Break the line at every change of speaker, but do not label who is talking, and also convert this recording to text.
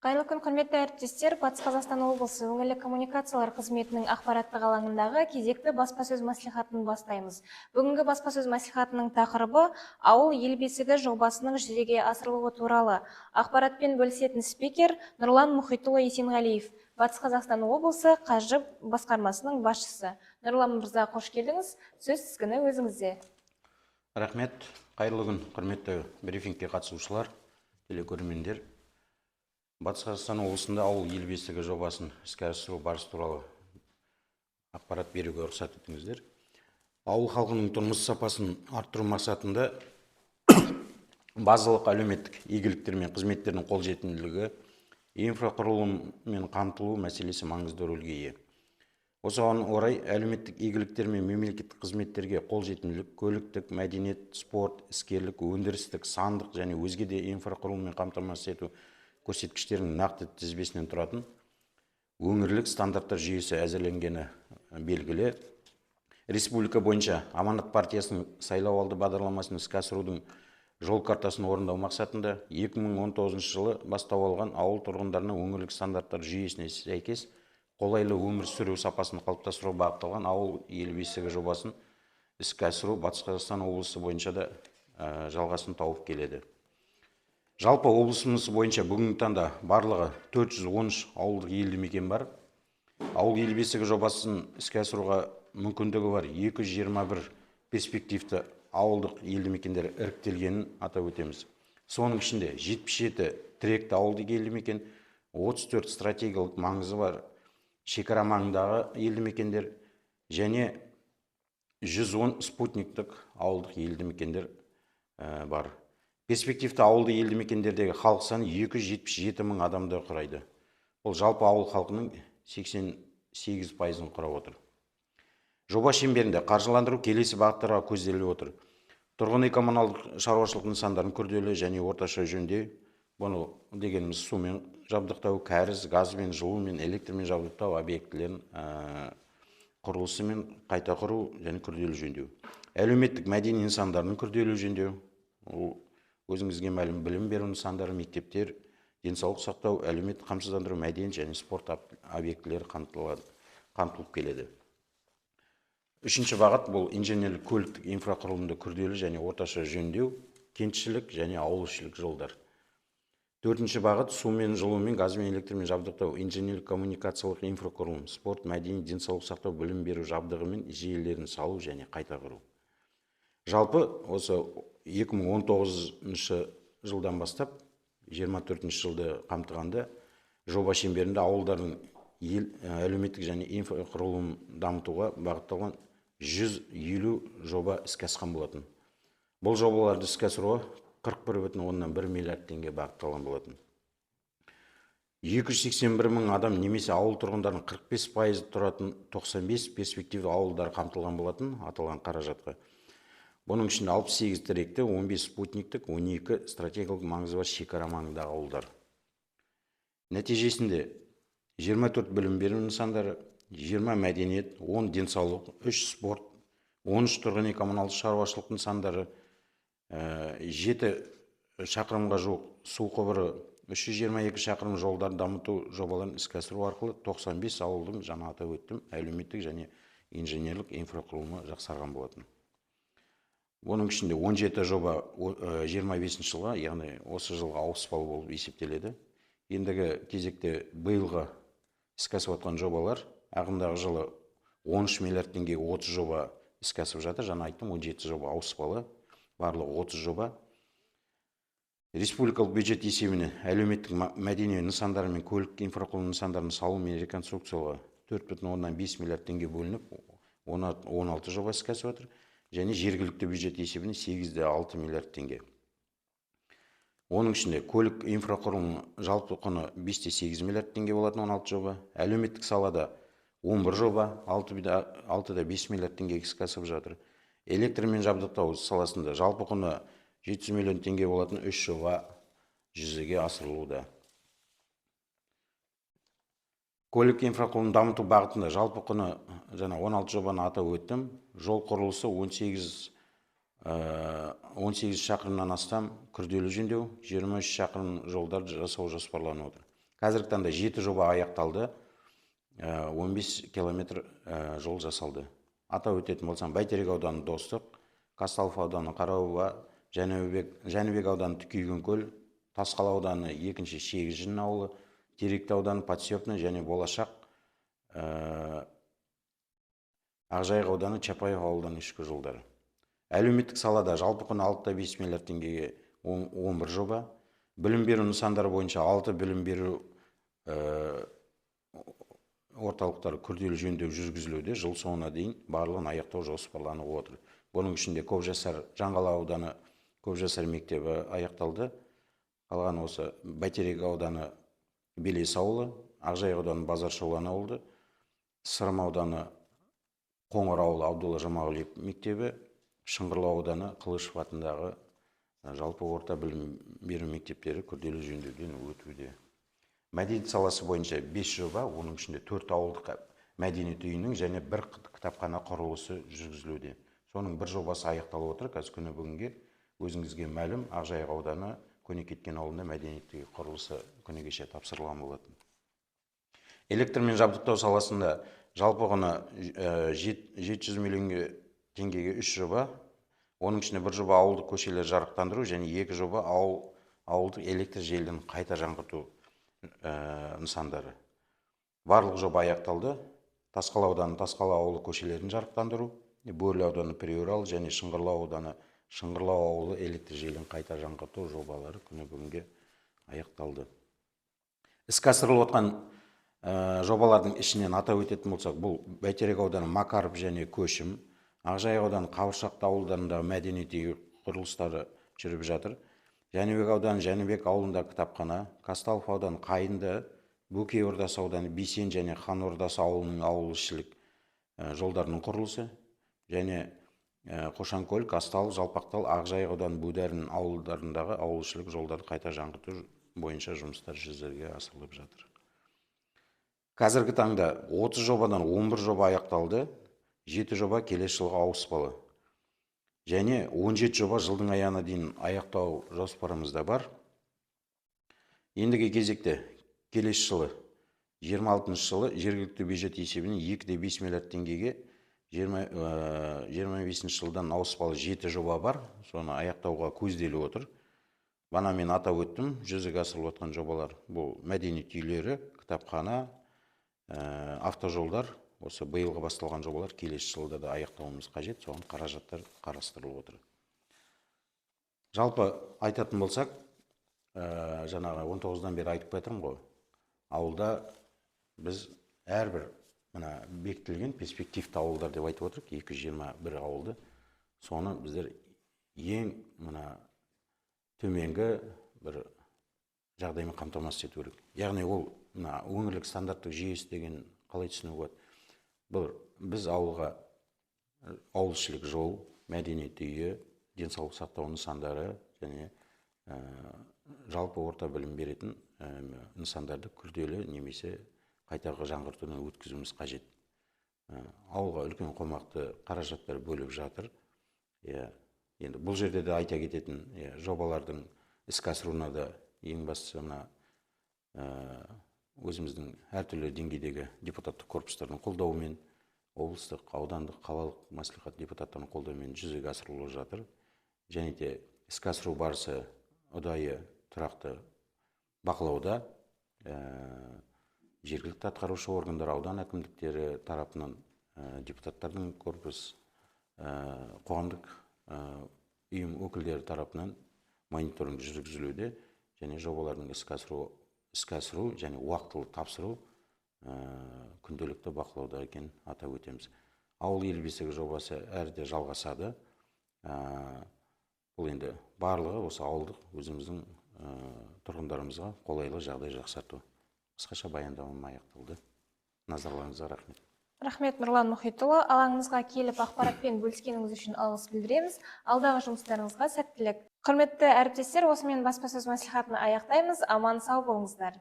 Қайырлы күн, құрметті әріптестер. Батыс Қазақстан облысы өңірлік коммуникациялар қызметінің ақпараттық алаңындағы кезекті баспасөз мәслихатын бастаймыз. Бүгінгі баспасөз мәслихатының тақырыбы ауыл ел бесігі жобасының жүзеге асырылуы туралы. Ақпаратпен бөлісетін спикер Нұрлан Мұхитұлы Есенғалиев, Батыс Қазақстан облысы қаржы басқармасының басшысы. Нұрлан мырза, қош келдіңіз. Сөз тізгіні өзіңізде.
Рахмет. Қайырлы күн, құрметті брифингке қатысушылар, телекөрермендер. Батыс Қазақстан облысында ауыл ел бесігі жобасын іске асыру барысы туралы ақпарат беруге рұқсат етіңіздер. Ауыл халқының тұрмыс сапасын арттыру мақсатында базалық әлеуметтік игіліктер мен қызметтердің қолжетімділігі, инфрақұрылыммен қамтылу мәселесі маңызды рөлге ие. Осыған орай әлеуметтік игіліктер мен мемлекеттік қызметтерге қолжетімділік, көліктік, мәдениет, спорт, іскерлік, өндірістік, сандық және өзге де инфрақұрылыммен қамтамасыз ету көрсеткіштерінің нақты тізбесінен тұратын өңірлік стандарттар жүйесі әзірленгені белгілі. Республика бойынша Аманат партиясының сайлауалды бағдарламасын іске асырудың жол картасын орындау мақсатында 2019 жылы бастау алған ауыл тұрғындарына өңірлік стандарттар жүйесіне сәйкес қолайлы өмір сүру сапасын қалыптастыру бағытталған ауыл ел бесігі жобасын іске асыру Батыс Қазақстан облысы бойынша да жалғасын тауып келеді. Жалпы облысымыз бойынша бүгінгі таңда барлығы 413 ауылдық елді мекен бар. Ауыл ел бесігі жобасын іске асыруға мүмкіндігі бар 221 перспективті ауылдық елді мекендер іріктелгенін атап өтеміз. Соның ішінде 77 тіректі ауылдық елді мекен, 34 стратегиялық маңызы бар шекара маңындағы елді мекендер және 110 спутниктік ауылдық елді мекендер бар. Перспективті ауылды елді мекендердегі халық саны 277 мың адамды құрайды. Бұл жалпы ауыл халқының 88%-ын құрап отыр. Жоба шеңберінде қаржыландыру келесі бағыттарға көзделіп отыр. Тұрғын үй коммуналдық шаруашылық нысандарын күрделі және орташа жөндеу, бұны дегеніміз сумен жабдықтау, кәріз, газбен, жылумен, электрмен жабдықтау объектілерін құрылысы мен қайта құру және күрделі жөндеу. Әлеуметтік мәдени нысандарын күрделі жөндеу, өзіңізге мәлім білім беру нысандары, мектептер, денсаулық сақтау, әлеуметтік қамсыздандыру, мәдениет және спорт объектілері қамтылып келеді. Үшінші бағыт бұл инженерлік көліктік инфрақұрылымды күрделі және орташа жөндеу, кентішілік және ауылішілік жолдар. Төртінші бағыт сумен, жылумен, газбен, электрмен жабдықтау, инженерлік коммуникациялық инфрақұрылым, спорт, мәдениет, денсаулық сақтау, білім беру жабдығы мен желілерін салу және қайта құру. Жалпы осы 2019 жылдан бастап 24 жылды қамтығанда жоба шеңберінде ауылдардың әлеуметтік және инфрақұрылым дамытуға бағытталған 150 жоба іске асқан болатын. Бұл жобаларды іске асыруға 41,1 миллиард теңге бағытталған болатын. 281 мың адам немесе ауыл тұрғындарының 45% тұратын 95 перспективі ауылдар қамтылған болатын аталған қаражатқа. Бұның ішінде 68 тіректі, 15 спутниктік, 12 стратегиялық маңызы бар шекара маңындағы ауылдар. Нәтижесінде 24 білім беру нысандары, 20 мәдениет, 10 денсаулық, 3 спорт, 13 тұрғын үй коммуналдық шаруашылық нысандары, 7 шақырымға жуық су құбыры, 322 шақырым жолдар дамыту жобаларын іске асыру арқылы 95 ауылдың жаңа атап өттім әлеуметтік және инженерлік инфрақұрылымы жақсарған болатын. Оның ішінде 17 жоба 25 жылға, яғни осы жылға ауыспалы болып есептеледі. Ендігі кезекте биылғы іске асып жатқан жобалар, ағымдағы жылы 13 миллиард теңге 30 жоба іске асып жатыр. Жаңа айттым, 17 жоба ауыспалы, барлығы 30 жоба. Республикалық бюджет есебінен әлеуметтік мәдени нысандары мен көлік инфрақұрылым нысандарын салу мен реконструкциялауға 4,5 миллиард теңге бөлініп, 16 жоба іске асып жатыр. Және жергілікті бюджет есебінен 8,6 миллиард теңге. Оның ішінде көлік инфрақұрылымы жалпы құны 5,8 миллиард теңге болатын 16 жоба. Әлеуметтік салада 11 жоба, 6,5 миллиард теңге іске асып жатыр. Электрмен жабдықтау саласында жалпы құны 700 миллион теңге болатын 3 жоба жүзеге асырылуда. Көлік инфрақұрылымын дамыту бағытында жалпы құны жаңа 16 жобаны атап өттім. Жол құрылысы 18 шақырымнан астам күрделі жөндеу, 23 шақырым жолдар жасау жоспарланып отыр. Қазіргі таңда 7 жоба аяқталды, 15 километр жол жасалды. Атап өтетін болсам, Бәйтерек ауданы Достық, Казталов ауданы Қараоба, Жәнібек ауданы Түкейгенкөл, Тасқала ауданы 2-ші Шегіжін ауылы, Теректі ауданы Подстепный және Болашақ, Ақжайық ауданы Чапаев ауылдан ішкі жолдары. Әлеуметтік салада жалпы құны 6,5 миллиард теңгеге 11 жоба, білім беру нысандары бойынша 6 білім беру орталықтары күрделі жөндеу жүргізілуде. Жыл соңына дейін барлығын аяқтау жоспарланып отыр. Бұның ішінде Көкжасар Жаңғала ауданы Көкжасар мектебі аяқталды. Қалған осы Бәйтерек ауданы Белес ауылы, Ақжайық ауданы Базаршолан ауылы, Сырым ауданы Қоңыр ауылы Абдулла Жамағалиев мектебі, Шыңғырлау ауданы Қылышев атындағы жалпы орта білім беру мектептері күрделі жөндеуден өтуде. Мәдениет саласы бойынша 5 жоба, оның ішінде 4 ауылдық мәдениет үйінің және 1 кітапхана құрылысы жүргізілуде. Соның бір жобасы аяқталып отыр. Қазір күні бүгінге өзіңізге мәлім, Ақжайық ауданы Көне Кеткен ауылында мәдениет үйі құрылысы күні кеше тапсырылған болатын. Электрмен жабдықтау саласында жалпы құны 700 миллион теңгеге 3 жоба, оның ішінде 1 жоба ауылдық көшелер жарықтандыру және 2 жоба ауылдық электр желілерін қайта жаңғырту нысандары. Барлық жоба аяқталды. Тасқала ауданы Тасқала ауылы көшелерін жарықтандыру, Бөрлі ауданы Приорал және Шыңғырлау ауданы Шыңғырлау ауылы электр желілерін қайта жаңғырту жобалары күні бүгінге аяқталды. Іске асырылып отқан жобалардың ішінен атап өтетін болсақ, бұл Бәйтерек ауданы Макаров және Көшім, Ақжайық ауданы Қауыршақты ауылдарында мәдениет үйі құрылыстары жүріп жатыр. Жәнібек ауданы Жәнібек ауылында кітапхана, Казталов ауданы Қайынды, Бөкей Ордасы ауданы Бейсен және Хан Ордасы ауылының ауылішілік жолдарының құрылысы, және Қошанкөл, Казталов, Жалпақтал, Ақжайық ауданы Бөдәрін ауылдарындағы ауылішілік жолдарды қайта жаңғырту бойынша жұмыстар жүзеге асырылып жатыр. Қазіргі таңда 30 жобадан 11 жоба аяқталды, 7 жоба келесі жылға ауыспалы. Және 17 жоба жылдың аяғына дейін аяқтау жоспарымызда бар. Ендігі кезекте келесі жылы 26 жылы жергілікті бюджет есебінен 2,5 миллиард теңгеге 25 жылдан ауыспалы 7 жоба бар. Соны аяқтауға көзделіп отыр. Бана мен атап өттім, жүзеге асырылып отқан жобалар. Бұл мәдениет үйлері, кітапхана, автожолдар. Осы биылғы басталған жобалар келесі жылда да аяқтауымыз қажет, соған қаражаттар қарастырылып отыр. Жалпы айтатын болсақ, жаңағы 19-дан бері айтып жатырмын ғой, ауылда біз әрбір бекітілген перспективті ауылдар деп айтып отырық, 221 ауылды. Соны біздер ең төменгі бір жағдаймен қамтамасыз ету керек. Яғни ол өңірлік стандарттық жүйесі деген қалай түсінуге болады? Біз ауылға ауылішілік жол, мәдениет үйі, денсаулық сақтау нысандары және жалпы орта білім беретін нысандарды күрделі немесе қайтаға жаңғыртудан өткізуіміз қажет. Ауылға үлкен қомақты қаражаттар бөліп жатыр. Енді бұл жерде де айта кететін жобалардың іске асыруына да ең бастысы өзіміздің әртүрлі деңгейдегі депутаттық корпустардың қолдауымен, облыстық, аудандық, қалалық мәслихат депутаттарының қолдауымен жүзеге асырылып жатыр. Және де іске асыру барысы ұдайы тұрақты бақылауда. Жергілікті атқарушы органдар, аудан әкімдіктері тарапынан, депутаттардың корпус, қоғамдық ұйым өкілдері тарапынан мониторинг жүргізілуде, және жобалардың іске асыру және уақытылы тапсыру күнделікті бақылауда екен атап өтеміз. Ауыл ел бесігі жобасы әрде жалғасады. Бұл енді барлығы осы ауылдық өзіміздің тұрғындарымызға қолайлы жағдай жақсарту. Қысқаша баяндамам аяқталды. Назарларыңызға рахмет.
Рахмет, Нұрлан Мұхитұлы. Алаңыңызға келіп ақпаратпен бөліскеніңіз үшін алғыс білдіреміз. Алдағы жұмыстарыңызға сәттілік. Құрметті әріптестер, осымен баспасөз мәслихатын аяқтаймыз. Аман сау болыңыздар.